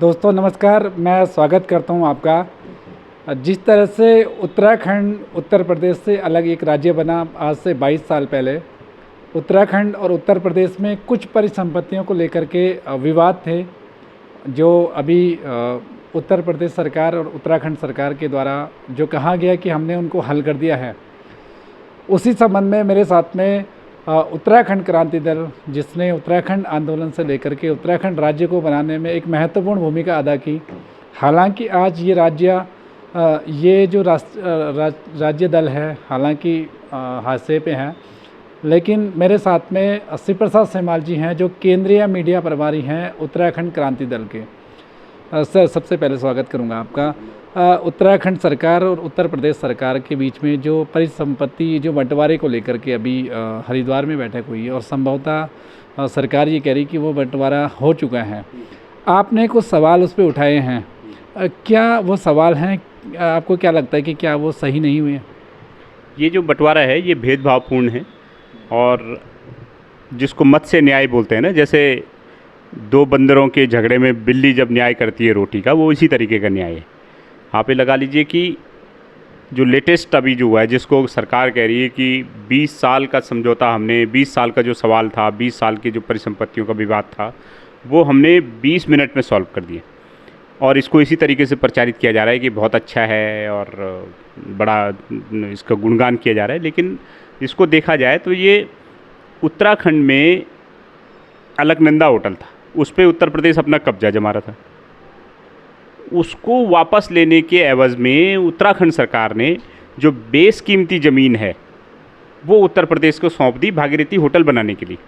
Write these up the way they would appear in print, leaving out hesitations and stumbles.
दोस्तों नमस्कार, मैं स्वागत करता हूं आपका। जिस तरह से उत्तराखंड उत्तर प्रदेश से अलग एक राज्य बना आज से 22 साल पहले, उत्तराखंड और उत्तर प्रदेश में कुछ परिसंपत्तियों को लेकर के विवाद थे, जो अभी उत्तर प्रदेश सरकार और उत्तराखंड सरकार के द्वारा जो कहा गया कि हमने उनको हल कर दिया है। उसी संबंध में मेरे साथ में उत्तराखंड क्रांति दल, जिसने उत्तराखंड आंदोलन से लेकर के उत्तराखंड राज्य को बनाने में एक महत्वपूर्ण भूमिका अदा की। हालांकि आज ये ये जो राज्य दल है, हालांकि हादसे पे हैं, लेकिन मेरे साथ में शिवप्रसाद सेमाल जी हैं, जो केंद्रीय मीडिया प्रभारी हैं उत्तराखंड क्रांति दल के। सर, सबसे पहले स्वागत करूंगा आपका। उत्तराखंड सरकार और उत्तर प्रदेश सरकार के बीच में जो परिसंपत्ति जो बंटवारे को लेकर के अभी हरिद्वार में बैठक हुई है, और संभवतः सरकार ये कह रही कि वो बंटवारा हो चुका है। आपने कुछ सवाल उस पर उठाए हैं, क्या वो सवाल हैं? आपको क्या लगता है कि क्या वो सही नहीं हुए? ये जो बंटवारा है ये भेदभावपूर्ण है, और जिसको मत से न्याय बोलते हैं ना, जैसे दो बंदरों के झगड़े में बिल्ली जब न्याय करती है रोटी का, वो इसी तरीके का न्याय है। आप ये लगा लीजिए कि जो लेटेस्ट अभी जो हुआ है, जिसको सरकार कह रही है कि 20 साल का समझौता, हमने 20 साल का जो सवाल था, 20 साल की जो परिसंपत्तियों का विवाद था, वो हमने 20 मिनट में सॉल्व कर दिया। और इसको इसी तरीके से प्रचारित किया जा रहा है कि बहुत अच्छा है और बड़ा इसका गुणगान किया जा रहा है। लेकिन इसको देखा जाए तो ये उत्तराखंड में अलकनंदा होटल था, उस पर उत्तर प्रदेश अपना कब्जा जमा रहा था। उसको वापस लेने के एवज़ में उत्तराखंड सरकार ने जो बेशकीमती ज़मीन है वो उत्तर प्रदेश को सौंप दी भागीरथी होटल बनाने के लिए।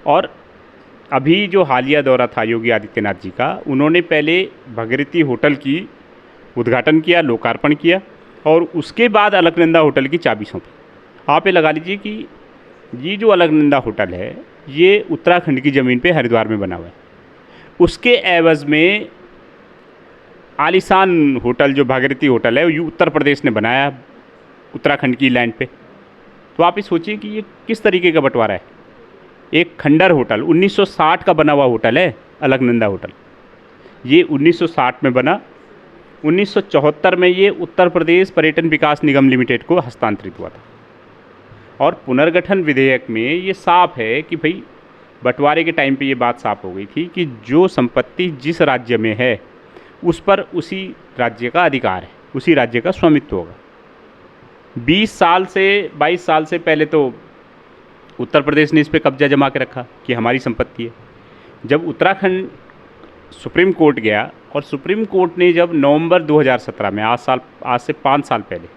और अभी जो हालिया दौरा था योगी आदित्यनाथ जी का, उन्होंने पहले भागीरथी होटल की उद्घाटन किया, लोकार्पण किया, और उसके बाद अलकनंदा होटल की चाबी सौंपी। आप ये लगा लीजिए कि ये जो अलकनंदा होटल है ये उत्तराखंड की ज़मीन पे हरिद्वार में बना हुआ है। उसके एवज़ में आलीशान होटल जो भागीरथी होटल है, ये उत्तर प्रदेश ने बनाया उत्तराखंड की लैंड पे। तो आप ये सोचिए कि ये किस तरीके का बंटवारा है। एक खंडर होटल 1960 का बना हुआ होटल है अलकनंदा होटल, ये 1960 में बना। 1974 में ये उत्तर प्रदेश पर्यटन विकास निगम लिमिटेड को हस्तांतरित हुआ था। और पुनर्गठन विधेयक में ये साफ है कि भाई बंटवारे के टाइम पे ये बात साफ हो गई थी कि जो संपत्ति जिस राज्य में है उस पर उसी राज्य का अधिकार है, उसी राज्य का स्वामित्व होगा। 20 साल से 22 साल से पहले तो उत्तर प्रदेश ने इस पर कब्जा जमा के रखा कि हमारी संपत्ति है। जब उत्तराखंड सुप्रीम कोर्ट गया, और सुप्रीम कोर्ट ने जब नवंबर 2017 में, आज से 5 साल पहले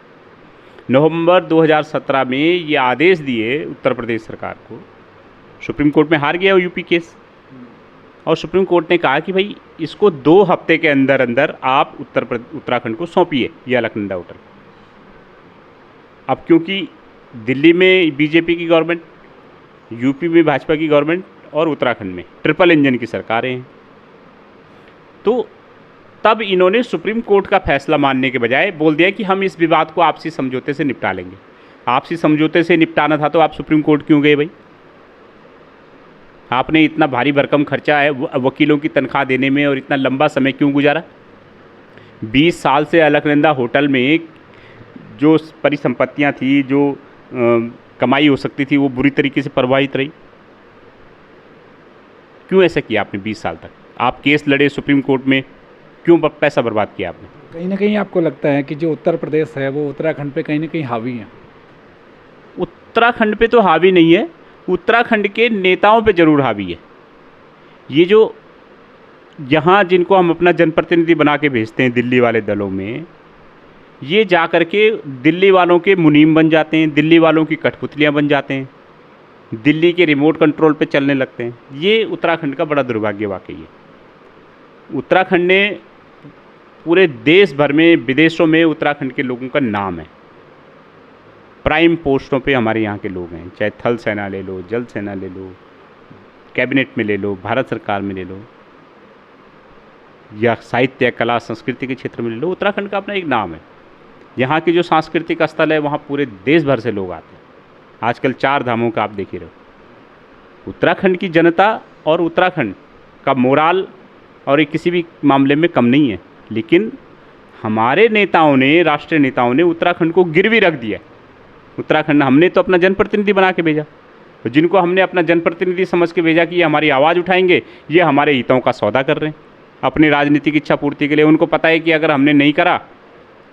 नवंबर 2017 में ये आदेश दिए उत्तर प्रदेश सरकार को, सुप्रीम कोर्ट में हार गया वो यूपी केस, और सुप्रीम कोर्ट ने कहा कि भाई इसको 2 हफ्ते के अंदर अंदर आप उत्तराखंड को सौंपिए ये अलकनंदा होटल। अब क्योंकि दिल्ली में बीजेपी की गवर्नमेंट, यूपी में भाजपा की गवर्नमेंट, और उत्तराखंड में ट्रिपल इंजन की सरकारें हैं, तो तब इन्होंने सुप्रीम कोर्ट का फैसला मानने के बजाय बोल दिया कि हम इस विवाद को आपसी समझौते से निपटा लेंगे। आपसी समझौते से निपटाना था तो आप सुप्रीम कोर्ट क्यों गए भाई? आपने इतना भारी भरकम खर्चा है वकीलों की तनख्वाह देने में, और इतना लंबा समय क्यों गुजारा? 20 साल से अलकनंदा होटल में जो परिसंपत्तियां थी, जो कमाई हो सकती थी, वो बुरी तरीके से प्रभावित रही। क्यों ऐसा किया आपने? 20 साल तक आप केस लड़े सुप्रीम कोर्ट में, क्यों पैसा बर्बाद किया आपने? कहीं ना कहीं आपको लगता है कि जो उत्तर प्रदेश है वो उत्तराखंड पे कहीं ना कहीं हावी है? उत्तराखंड पे तो हावी नहीं है, उत्तराखंड के नेताओं पे ज़रूर हावी है। ये जो यहाँ जिनको हम अपना जनप्रतिनिधि बना के भेजते हैं दिल्ली वाले दलों में, ये जा कर के दिल्ली वालों के मुनीम बन जाते हैं, दिल्ली वालों की कठपुतलियाँ बन जाते हैं, दिल्ली के रिमोट कंट्रोल पे चलने लगते हैं। ये उत्तराखंड का बड़ा दुर्भाग्य वाकई है। उत्तराखंड ने पूरे देश भर में, विदेशों में उत्तराखंड के लोगों का नाम है। प्राइम पोस्टों पे हमारे यहाँ के लोग हैं, चाहे थल सेना ले लो, जल सेना ले लो, कैबिनेट में ले लो, भारत सरकार में ले लो, या साहित्य, कला, संस्कृति के क्षेत्र में ले लो, उत्तराखंड का अपना एक नाम है। यहाँ की जो सांस्कृतिक स्थल है वहाँ पूरे देश भर से लोग आते हैं। आजकल 4 धामों का आप देख ही रहो। उत्तराखंड की जनता और उत्तराखंड का मोराल और ये किसी भी मामले में कम नहीं है, लेकिन हमारे नेताओं ने, राष्ट्रीय नेताओं ने उत्तराखंड को गिरवी रख दिया। उत्तराखंड हमने तो अपना जनप्रतिनिधि बना के भेजा, तो जिनको हमने अपना जनप्रतिनिधि समझ के भेजा कि ये हमारी आवाज़ उठाएंगे, ये हमारे हितों का सौदा कर रहे हैं अपनी राजनीतिक इच्छा पूर्ति के लिए। उनको पता है कि अगर हमने नहीं करा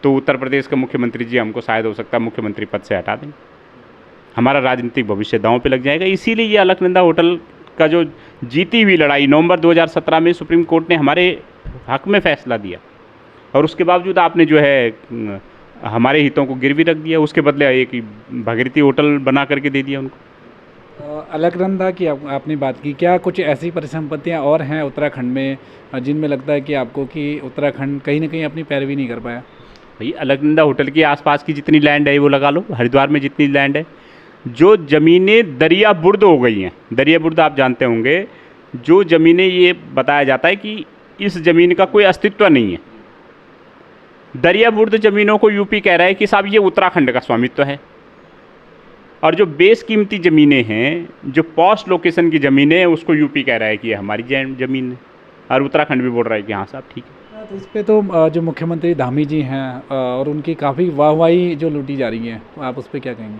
तो उत्तर प्रदेश के मुख्यमंत्री जी हमको शायद हो सकता है मुख्यमंत्री पद से हटा देंगे, हमारा राजनीतिक भविष्य दांव पे लग जाएगा। इसीलिए ये अलकनंदा होटल का जो जीती हुई लड़ाई नवंबर 2017 में सुप्रीम कोर्ट ने हमारे हक में फैसला दिया, और उसके बावजूद आपने जो है हमारे हितों को गिरवी रख दिया, उसके बदले एक भागीरथी होटल बना करके दे दिया उनको। अलकनंदा की आपने बात की, क्या कुछ ऐसी परिसंपत्तियां और हैं उत्तराखंड में जिनमें लगता है कि आपको कि उत्तराखंड कहीं ना कहीं अपनी पैरवी नहीं कर पाया? भाई अलकनंदा होटल के आसपास की जितनी लैंड है वो लगा लो, हरिद्वार में जितनी लैंड है, जो ज़मीनें दरिया बुर्द हो गई हैं, दरिया बुर्द आप जानते होंगे, जो ज़मीनें ये बताया जाता है कि इस ज़मीन का कोई अस्तित्व नहीं है, दरिया बुर्द ज़मीनों को यूपी कह रहा है कि साहब ये उत्तराखंड का स्वामित्व है। और जो बेशकीमती ज़मीनें हैं, जो पॉस्ट लोकेशन की ज़मीनें हैं, उसको यूपी कह रहा है कि ये हमारी ज़मीन है, और उत्तराखंड भी बोल रहा है कि हाँ साहब ठीक है। तो इस पे तो जो मुख्यमंत्री धामी जी हैं और उनकी काफ़ी वाहवाही जो लूटी जा रही है, तो आप उस पर क्या कहेंगे?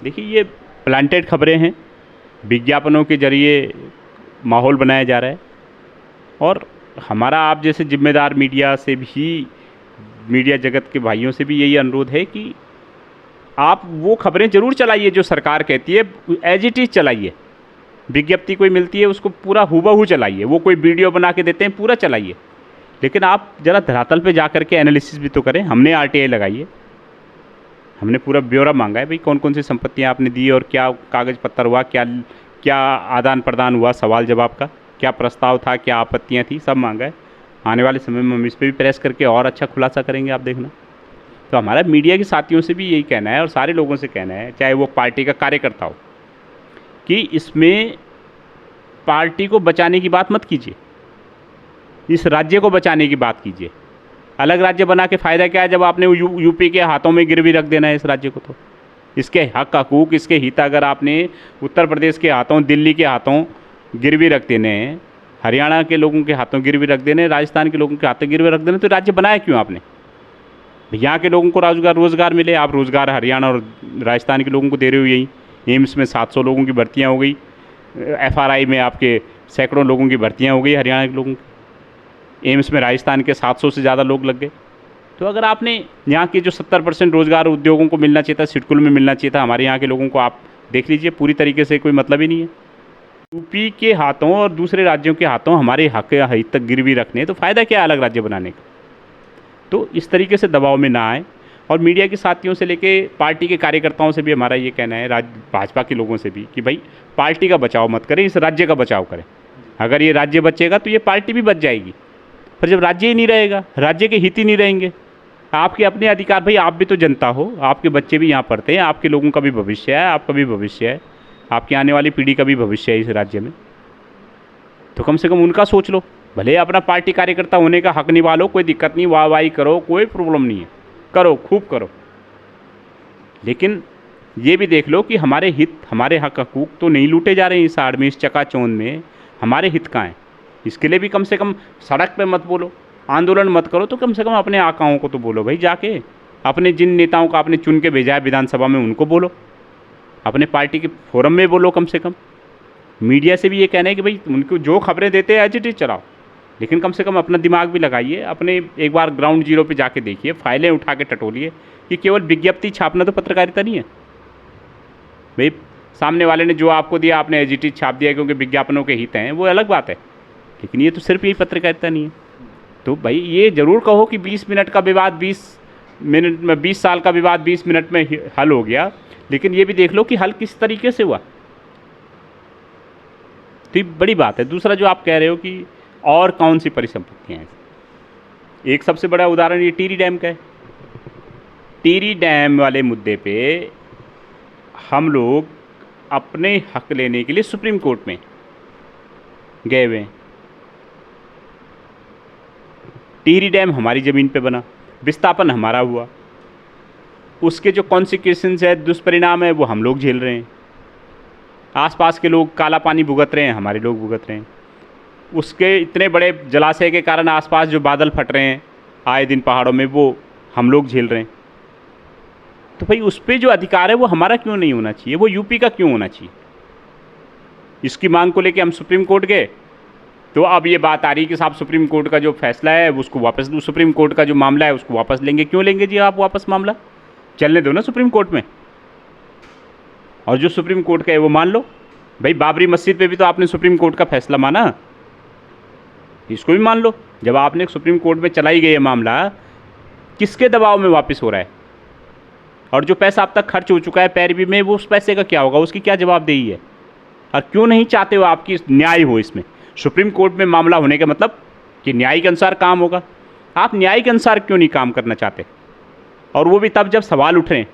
देखिए ये प्लांटेड खबरें हैं, विज्ञापनों के जरिए माहौल बनाया जा रहा है, और हमारा आप जैसे जिम्मेदार मीडिया से भी, मीडिया जगत के भाइयों से भी यही अनुरोध है कि आप वो खबरें ज़रूर चलाइए जो सरकार कहती है, एज इट इज़ चलाइए। विज्ञप्ति कोई मिलती है उसको पूरा हूबहू चलाइए, वो कोई वीडियो बना के देते हैं पूरा चलाइए, लेकिन आप ज़रा धरातल पे जा कर के एनालिसिस भी तो करें। हमने आरटीआई लगाई है, हमने पूरा ब्यौरा मांगा है भाई कौन कौन सी संपत्तियां आपने दी और क्या कागज़ पत्तर हुआ, क्या क्या आदान प्रदान हुआ, सवाल जवाब का क्या प्रस्ताव था, क्या आपत्तियां थी, सब मांगा है। आने वाले समय में हम इस पर भी प्रेस करके और अच्छा खुलासा करेंगे, आप देखना। तो हमारा मीडिया के साथियों से भी यही कहना है और सारे लोगों से कहना है, चाहे वो पार्टी का कार्यकर्ता हो, कि इसमें पार्टी को बचाने की बात मत कीजिए, इस राज्य को बचाने की बात कीजिए। अलग राज्य बना के फ़ायदा क्या है जब आपने यूपी के हाथों में गिरवी रख देना है इस राज्य को। तो इसके हक हकूक़, इसके हित अगर आपने उत्तर प्रदेश के हाथों, दिल्ली के हाथों गिरवी रख देने हैं, हरियाणा के लोगों के हाथों गिरवी रख देने, राजस्थान के लोगों के हाथों गिरवी रख देने, तो राज्य बनाया क्यों आपने? यहाँ के लोगों को रोज़गार मिले, आप रोज़गार हरियाणा और राजस्थान के लोगों को दे रहे हो। यही एम्स में 700 लोगों की भर्तियाँ हो गई, FRI में आपके सैकड़ों लोगों की भर्तियाँ हो गई हरियाणा के लोगों की, एम्स में राजस्थान के 700 से ज़्यादा लोग लग गए। तो अगर आपने यहाँ के जो 70% रोज़गार उद्योगों को मिलना चाहिए था, सिडकुल में मिलना चाहिए था, हमारे यहाँ के लोगों को आप देख लीजिए, पूरी तरीके से कोई मतलब ही नहीं है। यूपी के हाथों और दूसरे राज्यों के हाथों हमारे हक हित तक गिरवी रखने, तो फ़ायदा क्या है अलग राज्य बनाने का? तो इस तरीके से दबाव में ना आए। और मीडिया के साथियों से लेके पार्टी के कार्यकर्ताओं से भी हमारा ये कहना है, भाजपा के लोगों से भी, कि भाई पार्टी का बचाव मत करें, इस राज्य का बचाव करें। अगर ये राज्य बचेगा तो ये पार्टी भी बच जाएगी, पर जब राज्य ही नहीं रहेगा, राज्य के हित ही नहीं रहेंगे, आपके अपने अधिकार, भाई आप भी तो जनता हो, आपके बच्चे भी यहाँ पढ़ते हैं, आपके लोगों का भी भविष्य है, आपका भी भविष्य है, आपकी आने वाली पीढ़ी का भी भविष्य है इस राज्य में, तो कम से कम उनका सोच लो। भले अपना पार्टी कार्यकर्ता होने का हक निभा लो, कोई दिक्कत नहीं, वाहवाही करो, कोई प्रॉब्लम नहीं है, करो, खूब करो, लेकिन ये भी देख लो कि हमारे हित, हमारे हक हकूक़ तो नहीं लूटे जा रहे हैं इस आड़ में, इस चकाचौंध में। हमारे हित कहाँ हैं? इसके लिए भी कम से कम सड़क पे मत बोलो, आंदोलन मत करो, तो कम से कम अपने आकाओं को तो बोलो भाई, जाके अपने जिन नेताओं को आपने चुन के भेजा है विधानसभा में उनको बोलो, अपने पार्टी के फोरम में बोलो। कम से कम मीडिया से भी ये कहना है कि भाई उनको जो खबरें देते हैं एज इट इज़ चलाओ, लेकिन कम से कम अपना दिमाग भी लगाइए, अपने एक बार ग्राउंड जीरो पे जाके देखिए, फाइलें उठा के टटोलिए कि केवल विज्ञप्ति छापना तो पत्रकारिता नहीं है। भाई सामने वाले ने जो आपको दिया आपने एज इट इज़ छाप दिया क्योंकि विज्ञापनों के हित हैं, वो अलग बात है, लेकिन ये तो सिर्फ यही पत्रकारिता नहीं है। तो भाई ये ज़रूर कहो कि 20 मिनट का विवाद 20 मिनट में, 20 साल का विवाद 20 मिनट में हल हो गया, लेकिन ये भी देख लो कि हल किस तरीके से हुआ, तो ये बड़ी बात है। दूसरा जो आप कह रहे हो कि और कौन सी परिसंपत्तियाँ हैं, एक सबसे बड़ा उदाहरण ये टिहरी डैम का है। टिहरी डैम वाले मुद्दे पे हम लोग अपने हक लेने के लिए सुप्रीम कोर्ट में गए हुए हैं। टिहरी डैम हमारी ज़मीन पे बना, विस्थापन हमारा हुआ, उसके जो कॉन्सिक्वेंसेस है, दुष्परिणाम है, वो हम लोग झेल रहे हैं, आसपास के लोग काला पानी भुगत रहे हैं, हमारे लोग भुगत रहे हैं। उसके इतने बड़े जलाशय के कारण आसपास जो बादल फट रहे हैं आए दिन पहाड़ों में, वो हम लोग झेल रहे हैं। तो भाई उस पर जो अधिकार है वो हमारा क्यों नहीं होना चाहिए, वो यूपी का क्यों होना चाहिए? इसकी मांग को लेके हम सुप्रीम कोर्ट गए, तो अब ये बात आ रही कि साहब सुप्रीम कोर्ट का जो फैसला है उसको वापस, सुप्रीम कोर्ट का जो मामला है उसको वापस लेंगे। क्यों लेंगे जी आप वापस मामला? चलने दो ना सुप्रीम कोर्ट में, और जो सुप्रीम कोर्ट का है वो मान लो। भाई बाबरी मस्जिद पे भी तो आपने सुप्रीम कोर्ट का फैसला माना, इसको भी मान लो। जब आपने सुप्रीम कोर्ट में चलाई गई है मामला, किसके दबाव में वापस हो रहा है? और जो पैसा अब तक खर्च हो चुका है पैरवी में, वो उस पैसे का क्या होगा, उसकी क्या जवाबदेही है? और क्यों नहीं चाहते हो आपकी न्याय हो इसमें? सुप्रीम कोर्ट में मामला होने का मतलब कि न्याय के अनुसार काम होगा। आप न्याय के अनुसार क्यों नहीं काम करना चाहते? और वो भी तब जब सवाल उठ रहे हैं।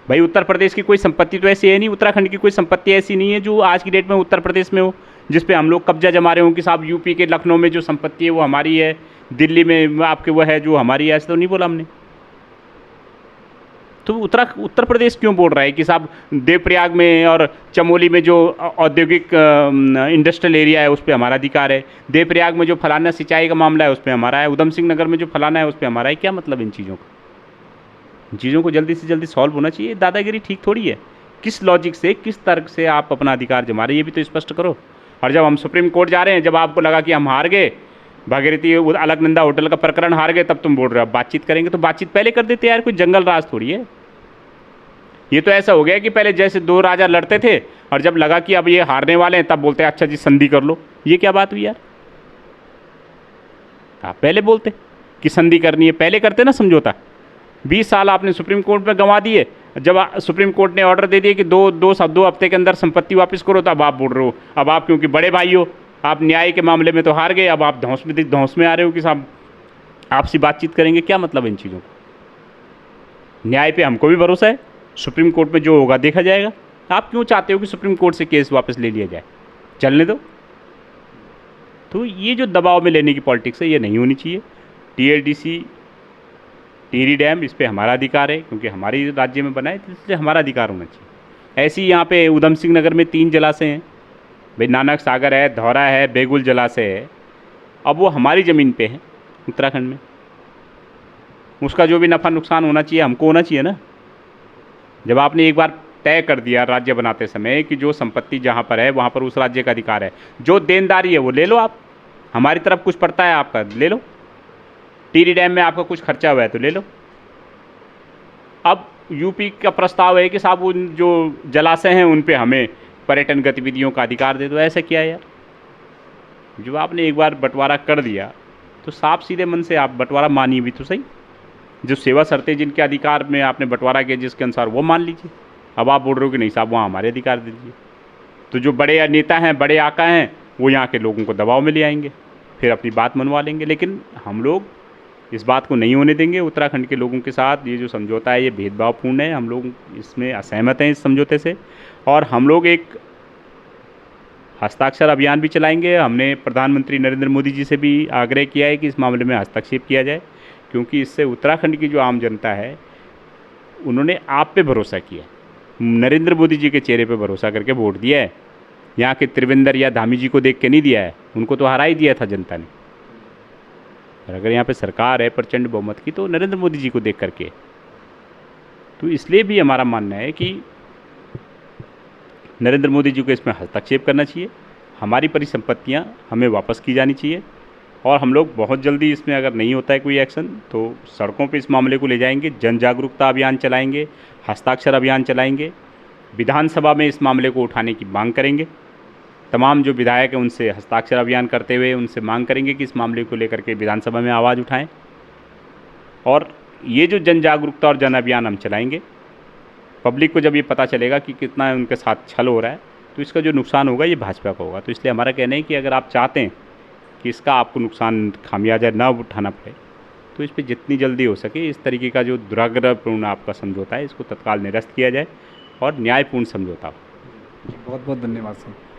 भाई उत्तर प्रदेश की कोई संपत्ति तो ऐसी है नहीं, उत्तराखंड की कोई संपत्ति ऐसी नहीं है जो आज की डेट में उत्तर प्रदेश में हो, जिस पे हम लोग कब्जा जमा रहे हो कि साहब यूपी के लखनऊ में जो संपत्ति है वो हमारी है, दिल्ली में आपके वो है जो हमारी है। ऐसा तो नहीं बोला हमने। तो उत्तर प्रदेश क्यों बोल रहा है कि साहब देवप्रयाग में और चमोली में जो औद्योगिक इंडस्ट्रियल एरिया है उस पर हमारा अधिकार है, देवप्रयाग में जो फलाना सिंचाई का मामला है उस पर हमारा है, उधम सिंह नगर में जो फलाना है उस पर हमारा है? क्या मतलब इन चीज़ों का? इन चीज़ों को जल्दी से जल्दी सॉल्व होना चाहिए। दादागिरी ठीक थोड़ी है। किस लॉजिक से, किस तर्क से आप अपना अधिकार जमा रहे हैं, ये भी तो स्पष्ट करो। और जब हम सुप्रीम कोर्ट जा रहे हैं, जब आपको लगा कि हम हार गए, भागीरथी अलकनंदा होटल का प्रकरण हार गए, तब तुम बोल रहे हो अब बातचीत करेंगे। तो बातचीत पहले कर देते यार, कोई जंगल राज थोड़ी है। ये तो ऐसा हो गया कि पहले जैसे दो राजा लड़ते थे और जब लगा कि अब ये हारने वाले हैं तब बोलते हैं अच्छा जी संधि कर लो। ये क्या बात हुई यार? आप पहले बोलते कि संधि करनी है, पहले करते ना समझौता। 20 साल आपने सुप्रीम कोर्ट में गंवा दिए। जब सुप्रीम कोर्ट ने ऑर्डर दे दिया कि दो हफ्ते के अंदर संपत्ति वापस करो, तो अब आप बोल रहे हो, अब आप क्योंकि बड़े भाई हो, आप न्याय के मामले में तो हार गए, अब आप धौंस में आ रहे हो कि साहब आपसी बातचीत करेंगे। क्या मतलब इन चीज़ों को? न्याय पे हमको भी भरोसा है, सुप्रीम कोर्ट में जो होगा देखा जाएगा। आप क्यों चाहते हो कि सुप्रीम कोर्ट से केस वापस ले लिया जाए? चलने दो। तो ये जो दबाव में लेने की पॉलिटिक्स है ये नहीं होनी चाहिए। TLDC टिहरी डैम, इस पर हमारा अधिकार है क्योंकि हमारी राज्य में बना है, इसलिए हमारा अधिकार होना चाहिए। ऐसे ही यहाँ पे उधम सिंह नगर में 3 जलाशय हैं भाई, नानक सागर है, धौरा है, बेगुल जलाशय है। अब वो हमारी ज़मीन पे है उत्तराखंड में, उसका जो भी नफ़ा नुकसान होना चाहिए हमको होना चाहिए ना। जब आपने एक बार तय कर दिया राज्य बनाते समय कि जो संपत्ति जहाँ पर है वहाँ पर उस राज्य का अधिकार है, जो देनदारी है वो ले लो आप, हमारी तरफ कुछ पड़ता है आपका ले लो, टिहरी डैम में आपका कुछ खर्चा हुआ है तो ले लो। अब यूपी का प्रस्ताव है कि साहब उन जो जलाशय हैं उन पे हमें पर्यटन गतिविधियों का अधिकार दे दो। ऐसा किया यार? जो आपने एक बार बंटवारा कर दिया तो साफ सीधे मन से आप बंटवारा मानिए भी तो सही। जो सेवा शर्तें जिनके अधिकार में आपने बंटवारा किया जिसके अनुसार वो मान लीजिए। अब आप बोल रहे हो कि नहीं साहब वहाँ हमारे अधिकार दे दीजिए। तो जो बड़े नेता हैं, बड़े आका हैं, वो यहाँ के लोगों को दबाव में ले आएंगे, फिर अपनी बात मनवा लेंगे। लेकिन हम लोग इस बात को नहीं होने देंगे। उत्तराखंड के लोगों के साथ ये जो समझौता है ये भेदभावपूर्ण है, हम लोग इसमें असहमत हैं इस समझौते से। और हम लोग एक हस्ताक्षर अभियान भी चलाएंगे। हमने प्रधानमंत्री नरेंद्र मोदी जी से भी आग्रह किया है कि इस मामले में हस्तक्षेप किया जाए, क्योंकि इससे उत्तराखंड की जो आम जनता है उन्होंने आप पे भरोसा किया, नरेंद्र मोदी जी के चेहरे पे भरोसा करके वोट दिया है। यहाँ के त्रिवेंद्र या धामी जी को देख के नहीं दिया है, उनको तो हरा ही दिया था जनता ने। और अगर यहाँ पे सरकार है प्रचंड बहुमत की तो नरेंद्र मोदी जी को देख करके। तो इसलिए भी हमारा मानना है कि नरेंद्र मोदी जी को इसमें हस्तक्षेप करना चाहिए, हमारी परिसंपत्तियाँ हमें वापस की जानी चाहिए। और हम लोग बहुत जल्दी इसमें अगर नहीं होता है कोई एक्शन तो सड़कों पे इस मामले को ले जाएंगे, जन जागरूकता अभियान चलाएंगे, हस्ताक्षर अभियान चलाएंगे, विधानसभा में इस मामले को उठाने की मांग करेंगे। तमाम जो विधायक हैं उनसे हस्ताक्षर अभियान करते हुए उनसे मांग करेंगे कि इस मामले को लेकर के विधानसभा में आवाज़ उठाएं। और ये जो जन जागरूकता और जन अभियान हम चलाएंगे, पब्लिक को जब ये पता चलेगा कि कितना उनके साथ छल हो रहा है तो इसका जो नुकसान होगा ये भाजपा का होगा। तो इसलिए हमारा कहना है कि अगर आप चाहते हैं कि इसका आपको नुकसान खामियाजा ना उठाना पड़े तो इस पर जितनी जल्दी हो सके इस तरीके का जो दुराग्रहपूर्ण आपका समझौता है इसको तत्काल निरस्त किया जाए और न्यायपूर्ण समझौता हो। बहुत बहुत धन्यवाद सर।